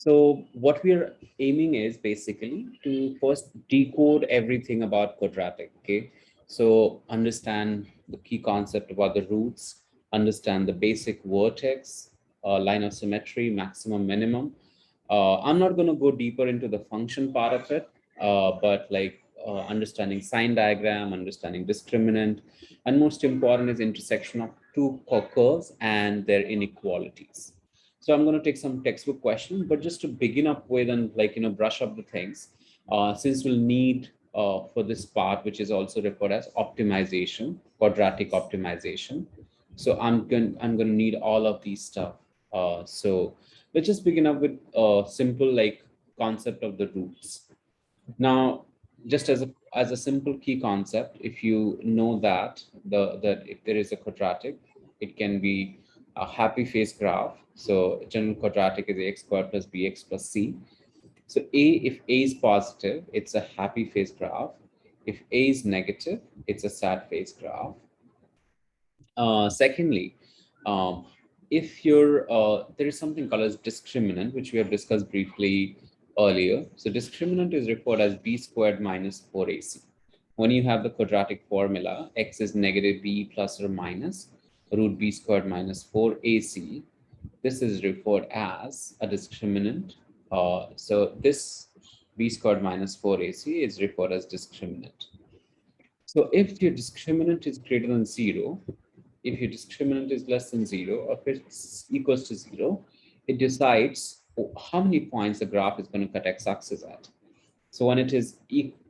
So what we are aiming is basically to first decode everything about quadratic. Okay. So understand the key concept about the roots, understand the basic vertex, line of symmetry, maximum, minimum. I'm not going to go deeper into the function part of it, but like understanding sign diagram, understanding discriminant, and most important is intersection of two curves and their inequalities. So I'm going to take some textbook questions, but just to begin up with and brush up the things, since we'll need for this part, which is also referred as optimization, quadratic optimization. So I'm going to need all of these stuff. So let's just begin up with a simple like concept of the roots. Now, just as a simple key concept, if you know that that if there is a quadratic, it can be a happy face graph. So general quadratic is ax squared plus bx plus c. So if a is positive, it's a happy face graph. If a is negative, it's a sad face graph. Secondly, um, if you're there is something called as discriminant, which we have discussed briefly earlier. So discriminant is referred as b squared minus 4ac. When you have the quadratic formula, x is negative b plus or minus root b squared minus 4ac, this is referred as a discriminant. So this b squared minus 4ac is referred as discriminant. So if your discriminant is greater than 0, if your discriminant is less than 0, or if it's equals to 0, it decides how many points the graph is going to cut x-axis at. So when it is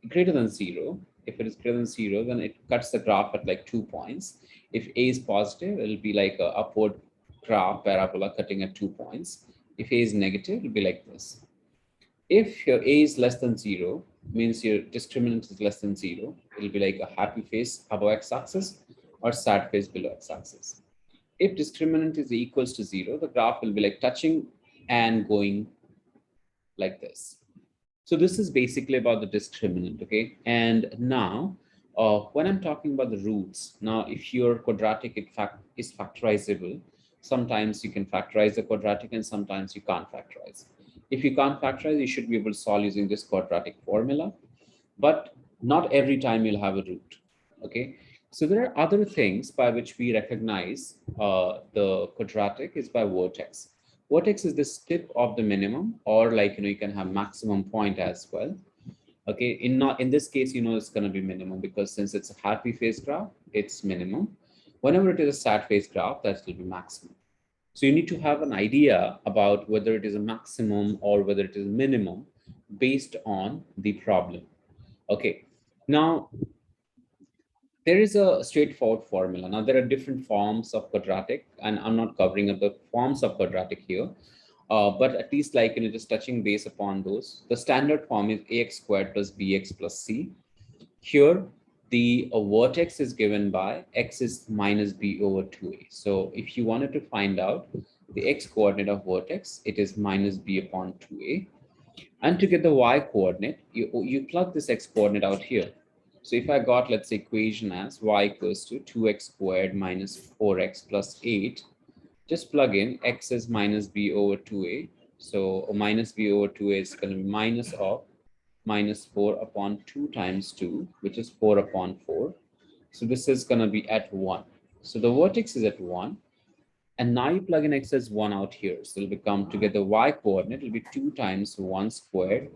greater than 0, if it is greater than 0, then it cuts the graph at like 2 points. If a is positive, it'll be like an upward graph parabola cutting at 2 points. If a is negative, it'll be like this. If your a is less than 0, means your discriminant is less than 0, it'll be like a happy face above x-axis or sad face below x-axis. If discriminant is equals to 0, the graph will be like touching and going like this. So this is basically about the discriminant, okay? And now, when I'm talking about the roots, now if your quadratic in fact is factorizable, sometimes you can factorize the quadratic and sometimes you can't factorize. If you can't factorize, you should be able to solve using this quadratic formula, but not every time you'll have a root, okay? So there are other things by which we recognize the quadratic is by vertex. Vertex is the tip of the minimum, or like, you can have maximum point as well. Okay, in this case, it's going to be minimum because since it's a happy face graph, it's minimum. Whenever it is a sad face graph, that will be maximum. So you need to have an idea about whether it is a maximum or whether it is minimum based on the problem. Okay, now there is a straightforward formula. Now there are different forms of quadratic, and I'm not covering up the forms of quadratic here, but at least like just touching base upon those. The standard form is ax squared plus bx plus c. Here, the vertex is given by x is minus b over 2a. So if you wanted to find out the x coordinate of vertex, it is minus b upon 2a. And to get the y coordinate, you plug this x coordinate out here. So if I got, let's say, equation as y equals to 2x squared minus 4x plus 8, just plug in x is minus b over 2a. So minus b over 2a is going to be minus of minus 4 upon 2 times 2, which is 4 upon 4. So this is going to be at 1. So the vertex is at 1. And now you plug in x as 1 out here. So it'll become, to get the y coordinate, it'll be 2 times 1 squared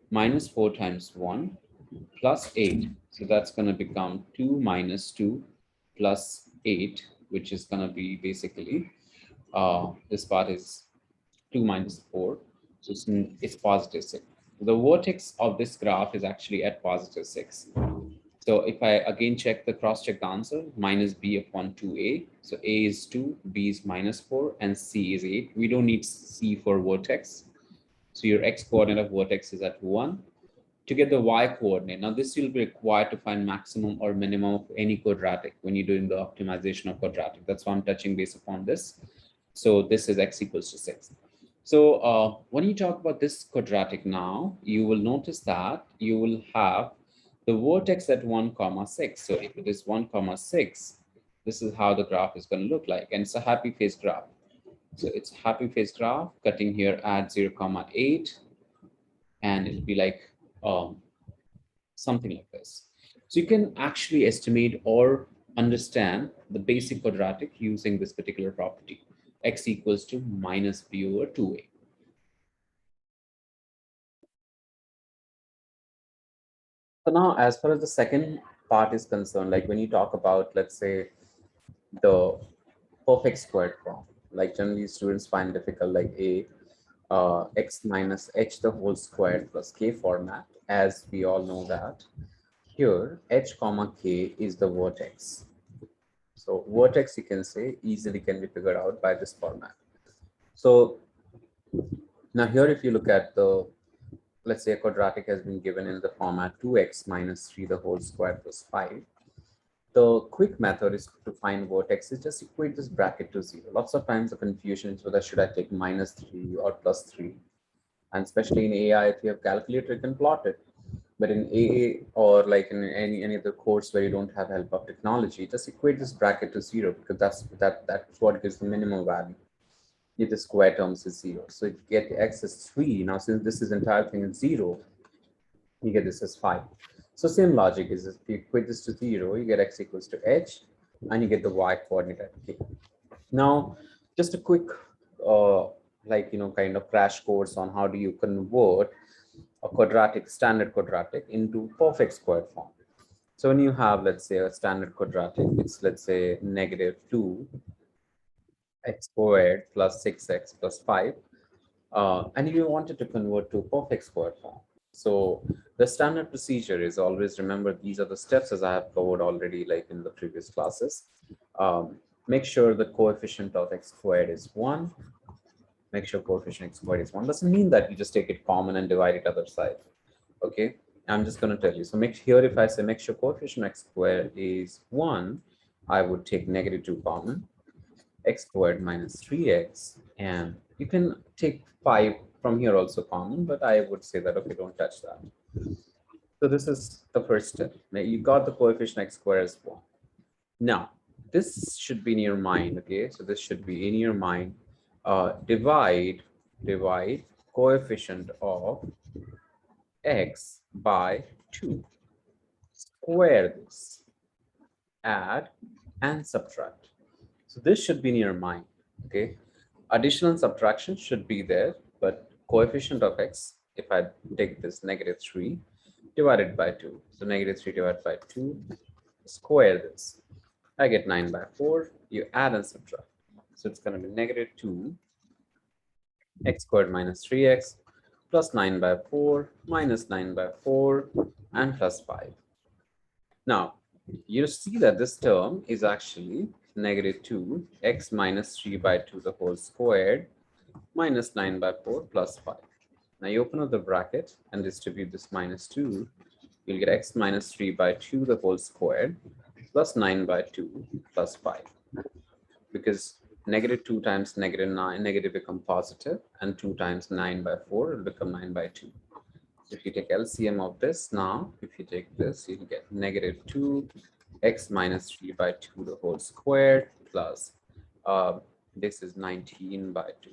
minus 4 times 1 plus 8. So that's going to become 2 minus 2 plus 8, which is going to be basically, this part is 2 minus 4. So it's positive 6. The vertex of this graph is actually at positive 6. So if I again check the cross-check answer, minus b upon 2a. So a is 2, b is minus 4, and c is 8. We don't need c for vertex. So your x coordinate of vertex is at 1. To get the y coordinate, now this will be required to find maximum or minimum of any quadratic when you're doing the optimization of quadratic. That's why I'm touching base upon this. So this is x equals to 6. So when you talk about this quadratic now, you will notice that you will have the vertex at 1 comma 6. So if it is 1 comma 6, this is how the graph is going to look like. And it's a happy face graph. So it's happy face graph, cutting here at 0, 8, and it'll be like something like this. So you can actually estimate or understand the basic quadratic using this particular property, x equals to minus b over 2a. So now, as far as the second part is concerned, like when you talk about, let's say, the perfect squared form, like generally students find difficult, like x minus h the whole squared plus k format, as we all know that here h comma k is the vertex. So vertex, you can say, easily can be figured out by this format. So now here, if you look at the, let's say a quadratic has been given in the format 2x minus 3 the whole square plus 5. The quick method is to find vertex is just equate this bracket to 0. Lots of times the confusion is whether should I take minus 3 or plus 3. And especially in AI, if you have calculator, you can plot it. But in AA or like in any other course where you don't have help of technology, just equate this bracket to 0 because that's what gives the minimum value. If the square terms is 0. So if you get x is 3, now since this is entire thing is 0, you get this as 5. So same logic is if you equate this to 0, you get x equals to h, and you get the y coordinate at k. Now, just a quick, kind of crash course on how do you convert a quadratic, standard quadratic into perfect square form. So when you have, let's say, a standard quadratic, it's, let's say, negative 2 x squared plus 6x plus 5. And you wanted to convert to perfect square form. So the standard procedure is always remember these are the steps as I have covered already like in the previous classes. Make sure the coefficient of x squared is 1. Make sure coefficient x squared is 1. Doesn't mean that you just take it common and divide it other side. Okay, I'm just going to tell you. So make here if I say make sure coefficient x squared is 1, I would take negative 2 common, x squared minus 3x, and you can take 5 from here also common, but I would say that, okay, don't touch that. So this is the first step. Now you got the coefficient x squared as 1. Now, this should be in your mind, okay? So this should be in your mind. Divide coefficient of x by 2. Square this, add, and subtract. So this should be in your mind, okay? Addition and subtraction should be there, but coefficient of x, if I take this negative 3 divided by 2, so negative 3 divided by 2, square this, I get 9 by 4, you add and subtract. So it's going to be negative 2 x squared minus 3x plus 9 by 4 minus 9 by 4 and plus 5. Now, you see that this term is actually negative 2 x minus 3 by 2 the whole squared minus 9 by 4 plus 5. Now you open up the bracket and distribute this minus 2. You'll get x minus 3 by 2 the whole squared plus 9 by 2 plus 5. Because negative 2 times negative 9, negative become positive, and 2 times 9 by 4 will become 9 by 2. If you take LCM of this now, if you take this, you get negative 2 x minus 3 by 2 the whole squared plus this is 19 by 2.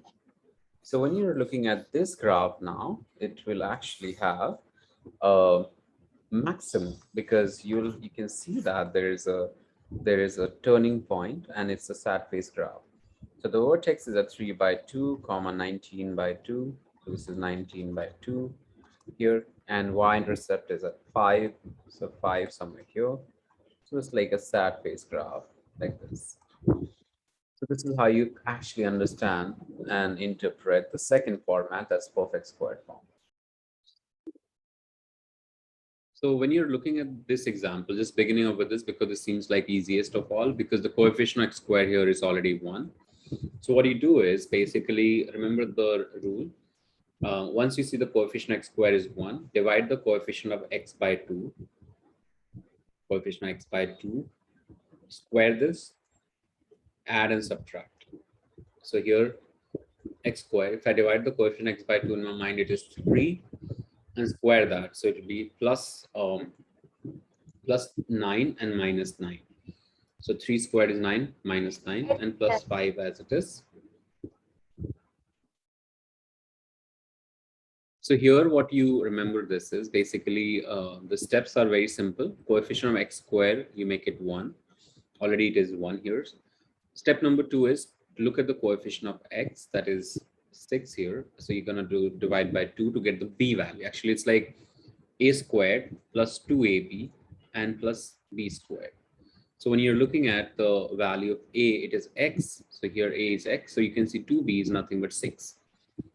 So when you're looking at this graph now, it will actually have a maximum because you can see that there is a turning point and it's a sad face graph. So the vertex is at 3 by 2, comma 19 by 2. So this is 19 by 2 here, and y-intercept is at 5. So 5 somewhere here. So it's like a sad face graph like this. So this is how you actually understand and interpret the second format, that's perfect squared form. So when you're looking at this example, just beginning up with this because it seems like easiest of all because the coefficient x squared here is already 1. So what you do is basically remember the rule. Once you see the coefficient x squared is 1, divide the coefficient of x by 2. Coefficient x by 2. Square this, add and subtract. So here x squared, if I divide the coefficient x by 2 in my mind, it is 3 and square that. So it will be plus 9 and minus 9. So 3 squared is 9 minus 9 and plus 5 as it is So here, what you remember this is basically the steps are very simple. Coefficient of x square, you make it 1. Already it is 1 here. Step number 2 is to look at the coefficient of x, that is 6 here. So you're going to do divide by 2 to get the b value. Actually, it's like a squared plus 2ab and plus b squared. So when you're looking at the value of a, it is x. So here a is x. So you can see 2b is nothing but 6.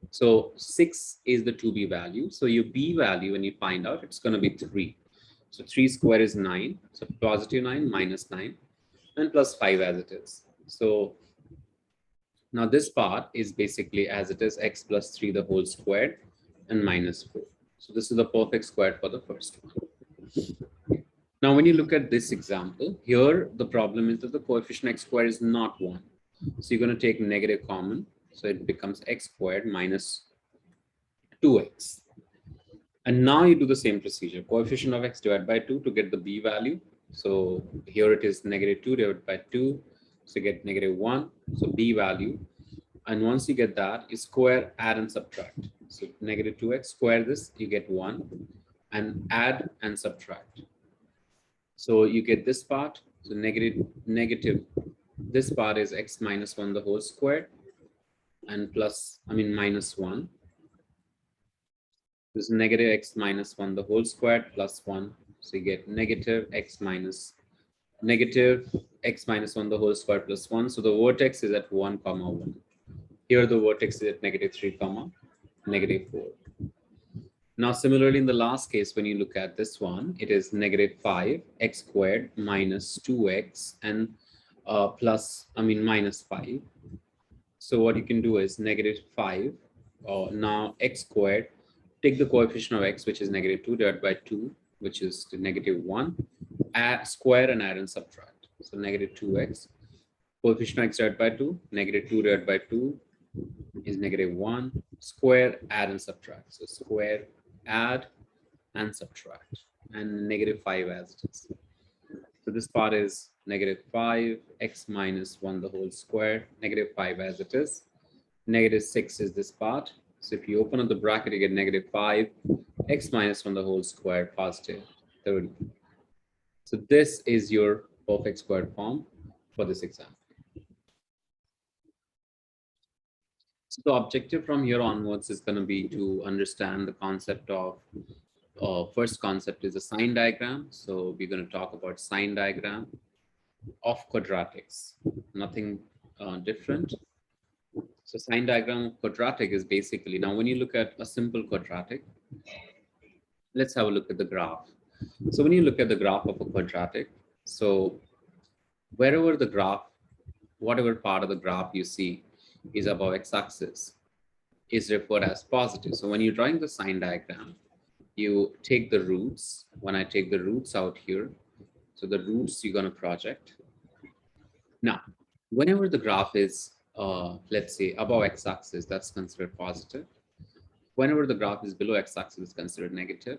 So 6 is the 2b value. So your b value, when you find out, it's going to be 3. So 3 square is 9. So positive 9 minus 9 and plus 5 as it is. So now this part is basically as it is x plus 3 the whole squared and minus 4. So this is the perfect square for the first one. Now, when you look at this example, here the problem is that the coefficient x squared is not 1. So you're going to take negative common. So it becomes x squared minus 2x. And now you do the same procedure. Coefficient of x divided by 2 to get the b value. So here it is negative 2 divided by 2. So you get negative 1. So b value. And once you get that, you square, add, and subtract. So negative 2x, square this, you get 1. And add and subtract. So you get this part. So negative. This part is x minus 1 the whole square. And minus 1. This is negative x minus 1 the whole square plus 1. So you get negative x minus 1 the whole square plus 1. So the vertex is at 1, 1. Here the vertex is at negative 3, negative 4. Now, similarly, in the last case, when you look at this one, it is negative 5 x squared minus 2x and minus 5. So what you can do is negative 5, now x squared, take the coefficient of x, which is negative 2 divided by 2, which is the negative 1, add, square and add and subtract. So negative 2x, coefficient of x divided by 2, negative 2 divided by 2 is negative 1, square, add and subtract. So square, add and subtract, and negative 5 as it is. So this part is negative 5 x minus 1 the whole square, negative 5 as it is. Negative 6 is this part. So if you open up the bracket, you get negative 5 x minus 1 the whole square, positive 30. So this is your perfect square form for this example. So the objective from here onwards is going to be to understand the concept of first concept is a sign diagram. So we're going to talk about sign diagram of quadratics, nothing different. So sign diagram of quadratic is basically, now when you look at a simple quadratic, let's have a look at the graph. So when you look at the graph of a quadratic, so wherever the graph, whatever part of the graph you see is above x-axis is referred as positive. So when you're drawing the sign diagram, you take the roots. When I take the roots out here, so the roots you're going to project. Now, whenever the graph is, let's say, above x-axis, that's considered positive. Whenever the graph is below x-axis, it's considered negative.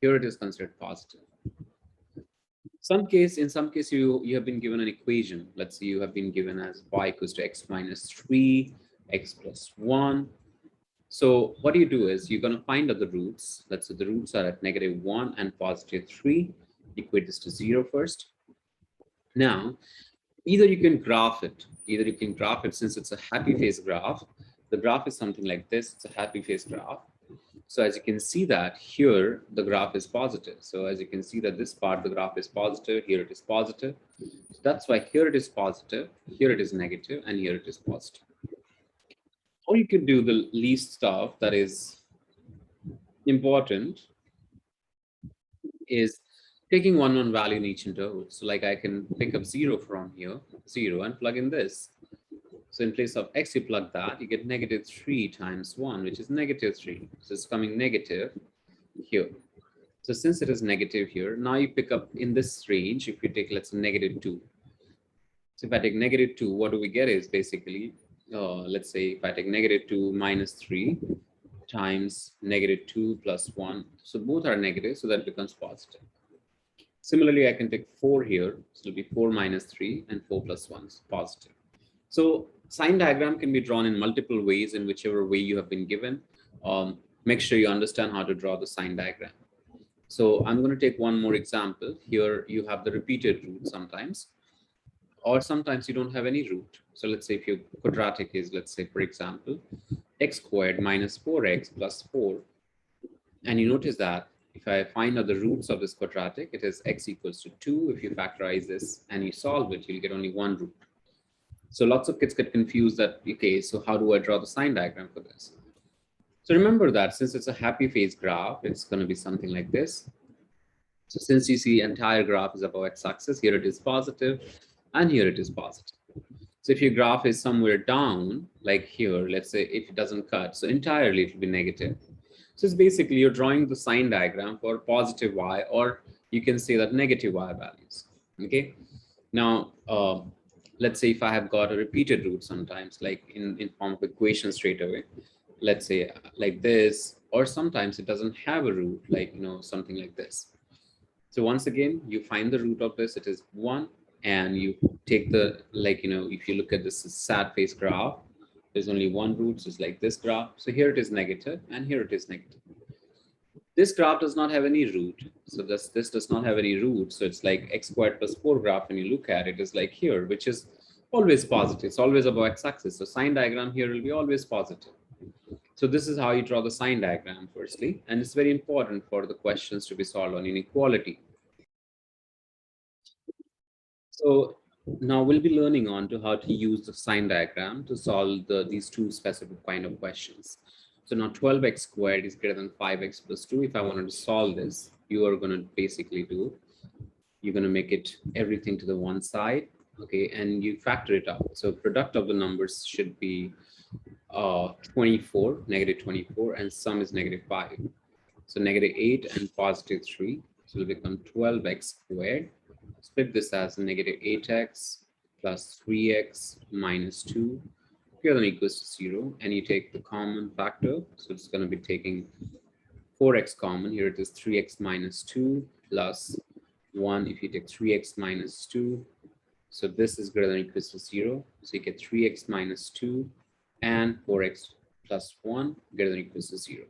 Here it is considered positive. In some case, you have been given an equation. Let's say you have been given as y equals to x minus 3, x plus 1. So what you do is you're going to find out the roots. Let's say the roots are at negative 1 and positive 3. Equate this to 0 first. Now, either you can graph it. Since it's a happy face graph. The graph is something like this. It's a happy face graph. So as you can see that here, the graph is positive. So as you can see that this part, the graph is positive. Here it is positive. So that's why here it is positive. Here it is negative, and here it is positive. Or you could do the least stuff that is important is taking one value in each interval. So like I can pick up 0 from here, 0, and plug in this. So in place of x, you plug that, you get negative 3 times 1, which is negative 3. So it's coming negative here. So since it is negative here, now you pick up in this range, if you take, let's say, negative 2. So if I take negative 2, what do we get is basically, let's say if I take negative 2 minus 3 times negative 2 plus 1. So both are negative, so that becomes positive. Similarly, I can take 4 here. So it'll be 4 minus 3 and 4 plus 1 is positive. So sign diagram can be drawn in multiple ways in whichever way you have been given. make sure you understand how to draw the sign diagram. So I'm going to take one more example. Here you have the repeated root sometimes, or sometimes you don't have any root. So let's say if your quadratic is, let's say, for example, x squared minus 4x plus 4. And you notice that if I find out the roots of this quadratic, it is x equals to 2. If you factorize this and you solve it, you'll get only one root. So lots of kids get confused that, okay, so how do I draw the sign diagram for this? So remember that since it's a happy phase graph, it's going to be something like this. So since you see entire graph is above x-axis, here it is positive, and here it is positive. So if your graph is somewhere down, like here, let's say if it doesn't cut, so entirely it will be negative. So it's basically you're drawing the sign diagram for positive y, or you can say that negative y values. Okay. Now, let's say if I have got a repeated root sometimes, like in form of equation straight away, let's say like this, or sometimes it doesn't have a root, like, something like this. So once again, you find the root of this, it is 1, and you take the, like, if you look at this sad face graph, there's only one root, just like this graph. So here it is negative, and here it is negative. This graph does not have any root. So this does not have any root. So it's like x squared plus 4 graph. When you look at it, is like here, which is always positive. It's always above x-axis. So sign diagram here will be always positive. So this is how you draw the sign diagram firstly. And it's very important for the questions to be solved on inequality. So now we'll be learning on to how to use the sign diagram to solve these two specific kind of questions. So now 12x squared is greater than 5x plus 2. If I wanted to solve this, you are going to basically do, you're going to make it everything to the one side, okay, and you factor it out. So product of the numbers should be 24, negative 24, and sum is negative 5. So negative 8 and positive 3. So it will become 12x squared. Split this as negative 8x plus 3x minus 2. Here then equals to 0, and you take the common factor. So it's going to be taking 4x common. Here it is 3x minus 2 plus 1 if you take 3x minus 2. So this is greater than or equals to 0. So you get 3x minus 2 and 4x plus 1 greater than or equals to 0.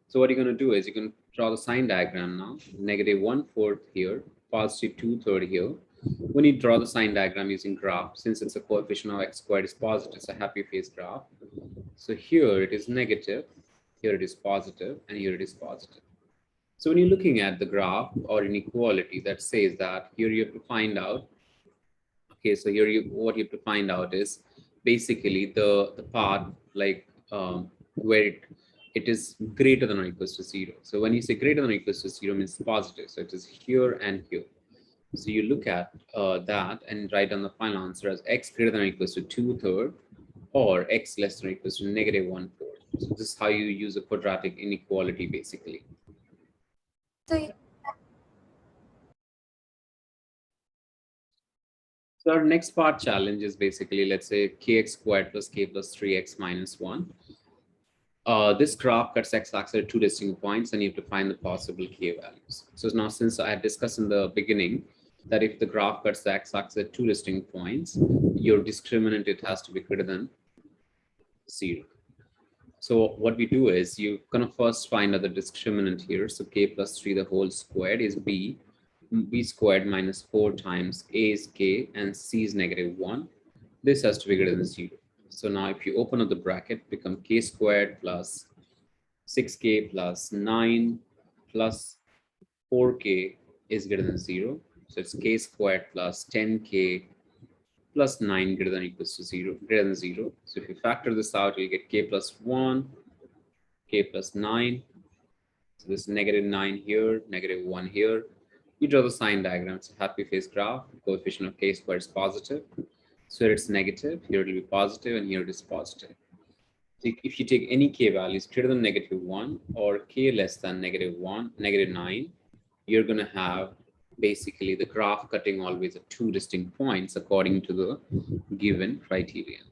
So what you're going to do is you can draw the sign diagram now. Negative 1/4 here, positive 2/3 here. When you draw the sign diagram using graph, since it's a coefficient of x squared is positive, it's a happy phase graph. So here it is negative, here it is positive, and here it is positive. So when you're looking at the graph or inequality, that says that here you have to find out, okay, so here what you have to find out is basically the part like where it is greater than or equals to 0. So when you say greater than or equals to 0 means positive. So it is here and here. So you look at that and write down the final answer as x greater than or equals to 2/3 or x less than or equals to negative 1/4. So this is how you use a quadratic inequality basically. So our next part challenge is basically, let's say kx squared plus k plus 3x minus 1. This graph cuts x-axis at two distinct points, and you have to find the possible k values. So now, since I had discussed in the beginning that if the graph cuts the x-axis at two distinct points, your discriminant, it has to be greater than 0. So what we do is you're going to first find out the discriminant here. So k plus 3 the whole squared is b squared minus 4 times a is k and c is negative 1. This has to be greater than 0. So now if you open up the bracket, become k squared plus 6k plus 9 plus 4k is greater than 0. So it's k squared plus 10k plus 9 greater than or equals to 0, greater than 0. So if you factor this out, you get k plus 1, k plus 9. So this negative 9 here, negative 1 here. You draw the sign diagram. It's a happy phase graph. The coefficient of k squared is positive. So here it's negative, here it will be positive, and here it is positive. So if you take any k values greater than negative 1 or k less than negative 1, negative 9, you're going to have basically the graph cutting always at two distinct points according to the given criterion.